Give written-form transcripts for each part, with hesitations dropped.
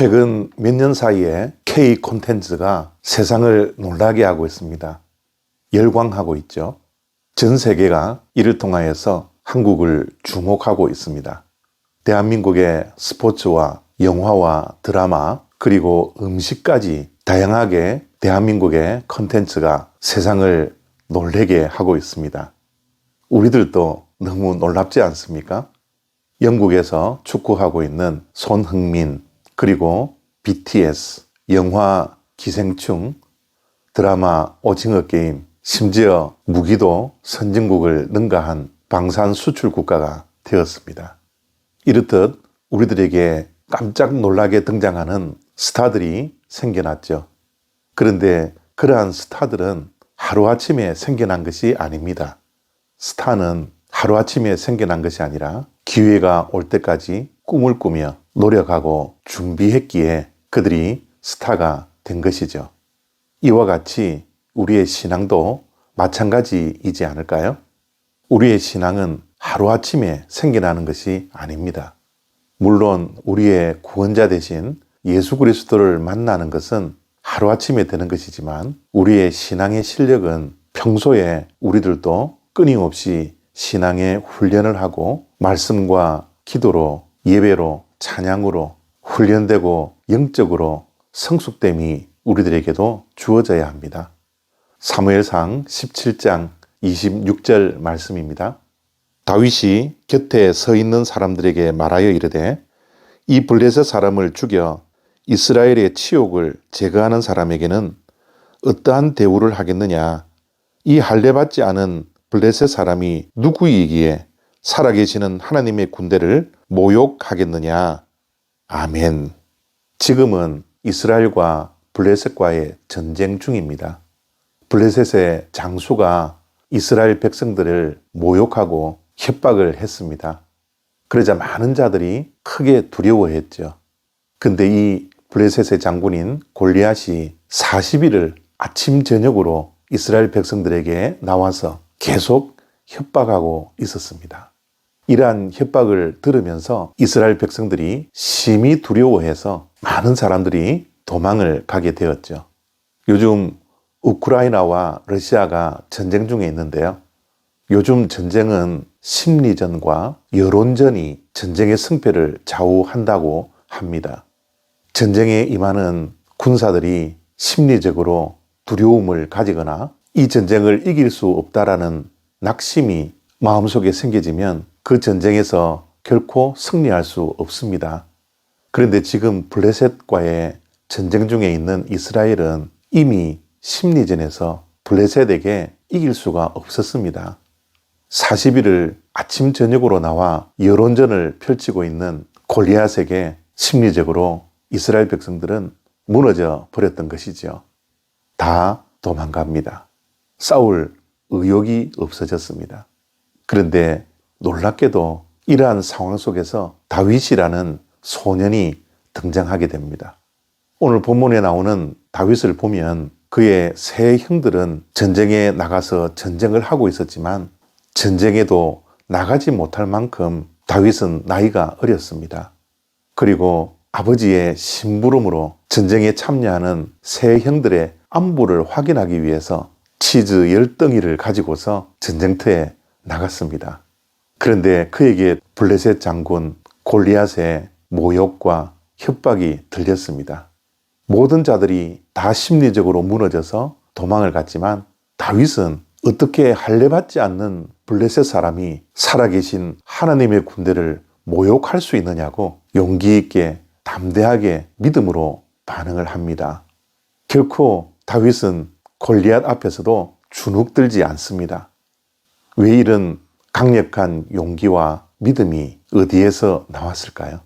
최근 몇 년 사이에 K 콘텐츠가 세상을 놀라게 하고 있습니다. 열광하고 있죠. 전 세계가 이를 통하여서 한국을 주목하고 있습니다. 대한민국의 스포츠와 영화와 드라마 그리고 음식까지 다양하게 대한민국의 콘텐츠가 세상을 놀라게 하고 있습니다. 우리들도 너무 놀랍지 않습니까? 영국에서 축구하고 있는 손흥민, 그리고 BTS, 영화 기생충, 드라마 오징어 게임, 심지어 무기도 선진국을 능가한 방산 수출 국가가 되었습니다. 이렇듯 우리들에게 깜짝 놀라게 등장하는 스타들이 생겨났죠. 그런데 그러한 스타들은 하루아침에 생겨난 것이 아닙니다. 스타는 하루아침에 생겨난 것이 아니라 기회가 올 때까지 꿈을 꾸며 노력하고 준비했기에 그들이 스타가 된 것이죠. 이와 같이 우리의 신앙도 마찬가지이지 않을까요? 우리의 신앙은 하루아침에 생겨나는 것이 아닙니다. 물론 우리의 구원자 되신 예수 그리스도를 만나는 것은 하루아침에 되는 것이지만 우리의 신앙의 실력은 평소에 우리들도 끊임없이 신앙의 훈련을 하고 말씀과 기도로 예배로 찬양으로 훈련되고 영적으로 성숙됨이 우리들에게도 주어져야 합니다. 사무엘상 17장 26절 말씀입니다. 다윗이 곁에 서 있는 사람들에게 말하여 이르되 이 블레셋 사람을 죽여 이스라엘의 치욕을 제거하는 사람에게는 어떠한 대우를 하겠느냐? 이 할례받지 않은 블레셋 사람이 누구이기에 살아계시는 하나님의 군대를 모욕하겠느냐? 아멘. 지금은 이스라엘과 블레셋과의 전쟁 중입니다. 블레셋의 장수가 이스라엘 백성들을 모욕하고 협박을 했습니다. 그러자 많은 자들이 크게 두려워했죠. 근데 이 블레셋의 장군인 골리앗이 40일을 아침 저녁으로 이스라엘 백성들에게 나와서 계속 협박하고 있었습니다. 이러한 협박을 들으면서 이스라엘 백성들이 심히 두려워해서 많은 사람들이 도망을 가게 되었죠. 요즘 우크라이나와 러시아가 전쟁 중에 있는데요. 요즘 전쟁은 심리전과 여론전이 전쟁의 승패를 좌우한다고 합니다. 전쟁에 임하는 군사들이 심리적으로 두려움을 가지거나 이 전쟁을 이길 수 없다라는 낙심이 마음속에 생겨지면 그 전쟁에서 결코 승리할 수 없습니다. 그런데 지금 블레셋과의 전쟁 중에 있는 이스라엘은 이미 심리전에서 블레셋에게 이길 수가 없었습니다. 40일을 아침 저녁으로 나와 여론전을 펼치고 있는 골리앗에게 심리적으로 이스라엘 백성들은 무너져 버렸던 것이죠. 다 도망갑니다. 싸울 의욕이 없어졌습니다. 그런데 놀랍게도 이러한 상황 속에서 다윗이라는 소년이 등장하게 됩니다. 오늘 본문에 나오는 다윗을 보면 그의 세 형들은 전쟁에 나가서 전쟁을 하고 있었지만 전쟁에도 나가지 못할 만큼 다윗은 나이가 어렸습니다. 그리고 아버지의 심부름으로 전쟁에 참여하는 세 형들의 안부를 확인하기 위해서 치즈 10덩이를 가지고서 전쟁터에 나갔습니다. 그런데 그에게 블레셋 장군 골리앗의 모욕과 협박이 들렸습니다. 모든 자들이 다 심리적으로 무너져서 도망을 갔지만 다윗은 어떻게 할례받지 않는 블레셋 사람이 살아계신 하나님의 군대를 모욕할 수 있느냐고 용기 있게 담대하게 믿음으로 반응을 합니다. 결코 다윗은 골리앗 앞에서도 주눅들지 않습니다. 왜 이런 강력한 용기와 믿음이 어디에서 나왔을까요?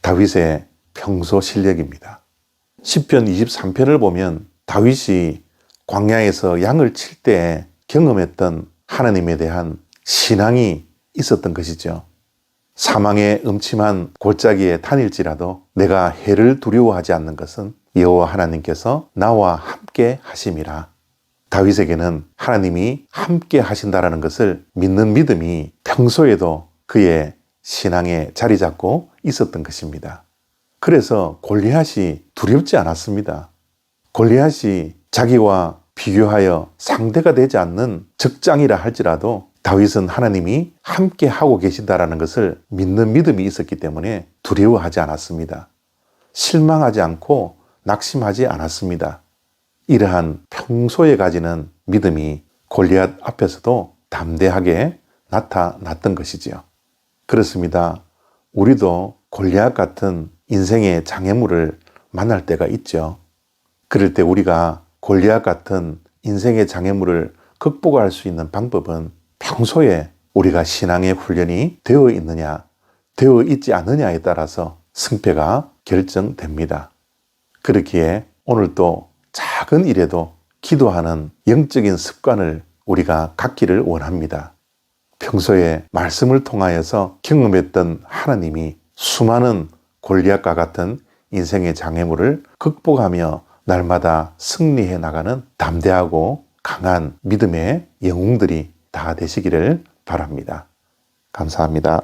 다윗의 평소 실력입니다. 시편 23편을 보면 다윗이 광야에서 양을 칠 때 경험했던 하나님에 대한 신앙이 있었던 것이죠. 사망의 음침한 골짜기에 다닐지라도 내가 해를 두려워하지 않는 것은 여호와 하나님께서 나와 함께 하심이라. 다윗에게는 하나님이 함께 하신다라는 것을 믿는 믿음이 평소에도 그의 신앙에 자리 잡고 있었던 것입니다. 그래서 골리앗이 두렵지 않았습니다. 골리앗이 자기와 비교하여 상대가 되지 않는 적장이라 할지라도 다윗은 하나님이 함께 하고 계신다라는 것을 믿는 믿음이 있었기 때문에 두려워하지 않았습니다. 실망하지 않고 낙심하지 않았습니다. 이러한 평소에 가지는 믿음이 골리앗 앞에서도 담대하게 나타났던 것이지요. 그렇습니다. 우리도 골리앗 같은 인생의 장애물을 만날 때가 있죠. 그럴 때 우리가 골리앗 같은 인생의 장애물을 극복할 수 있는 방법은 평소에 우리가 신앙의 훈련이 되어 있느냐, 되어 있지 않느냐에 따라서 승패가 결정됩니다. 그렇기에 오늘도 작은 일에도 기도하는 영적인 습관을 우리가 갖기를 원합니다. 평소에 말씀을 통하여서 경험했던 하나님이 수많은 골리앗과 같은 인생의 장애물을 극복하며 날마다 승리해 나가는 담대하고 강한 믿음의 영웅들이 다 되시기를 바랍니다. 감사합니다.